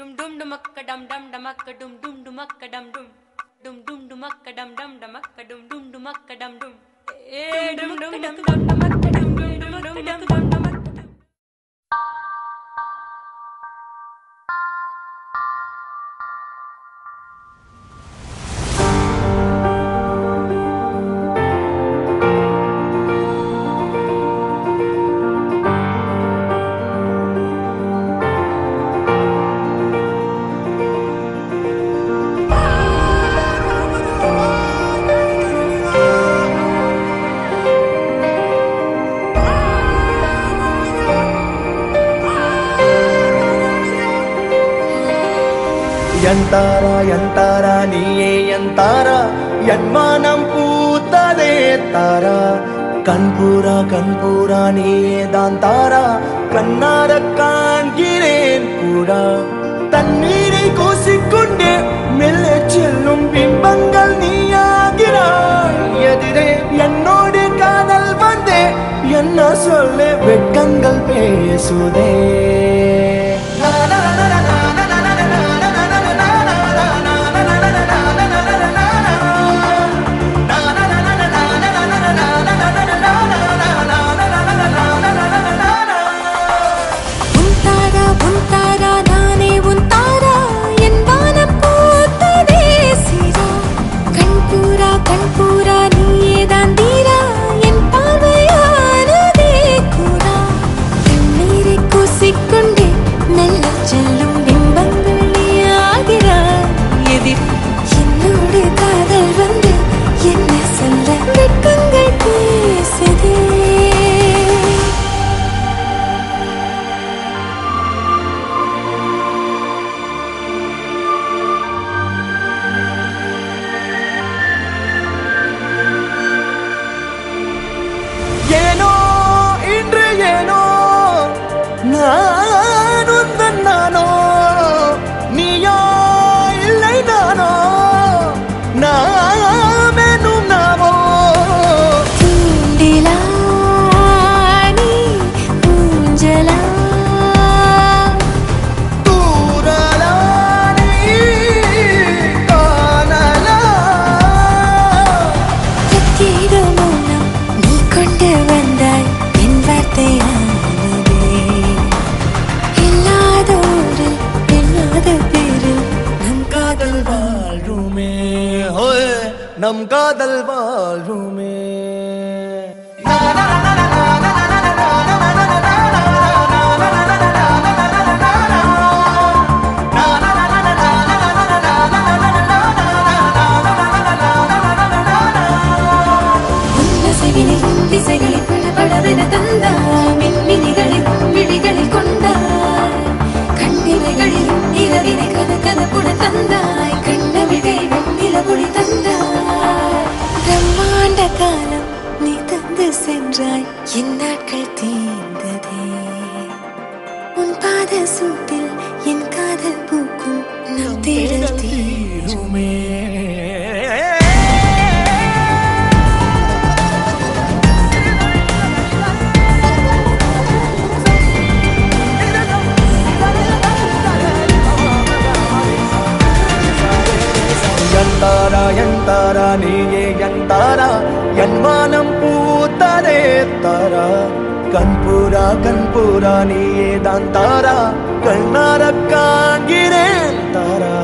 Dum dum dumakka dum dum dumakka dum dum dumakka dum dum dum dum dumakka dum dum dumakka dum dum dumakka dum dum dum dum dum dum dumakka dum dum dumakka dum dum dumakka dum. Yantara yantara niye yantara yanmanam pootade tara kanpura niye dantara kannara kaangiren kuda tannire kosikonde melle chellum bimbangal neeyagirai edire ennode kaadal vande enna solle vetkangal pesude நம் காதல் வாழ்வுமே திசைகளில் படபடவென தந்தாய் மின்மினிகளில் விழிகளில் கொண்டாய் கண்ணிமைகளில் இரவினை கதகதப்புட தந்தாய் கண்ணவிழை வெண்ணிலவொளி தந்தாய் பிரம்மாண்ட காலம் நீ தந்து சென்றாய் என் நாட்கள் தீர்ந்ததே உன் பாத சூட்டில் என் காதல் பூக்கும் நம் தேடல் தீருமே yantara yantara niye yantara yanmanam pootade tara kanpura niye dantara kannara kaangiren tara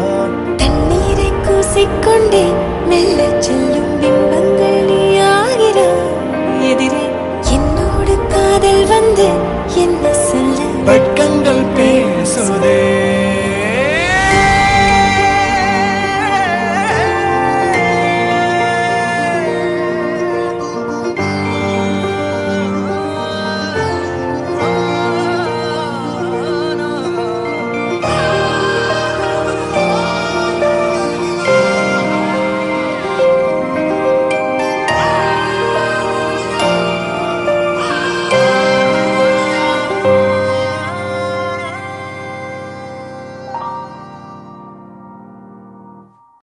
தண்ணீரை கூசிக்கொண்டே மெல்ல செல்லும் பிம்பங்கள் நீயாகிறாய் எதிரே என்னோடு காதல் வந்து என்ன சொல்ல வெட்கங்கள் பேசுதே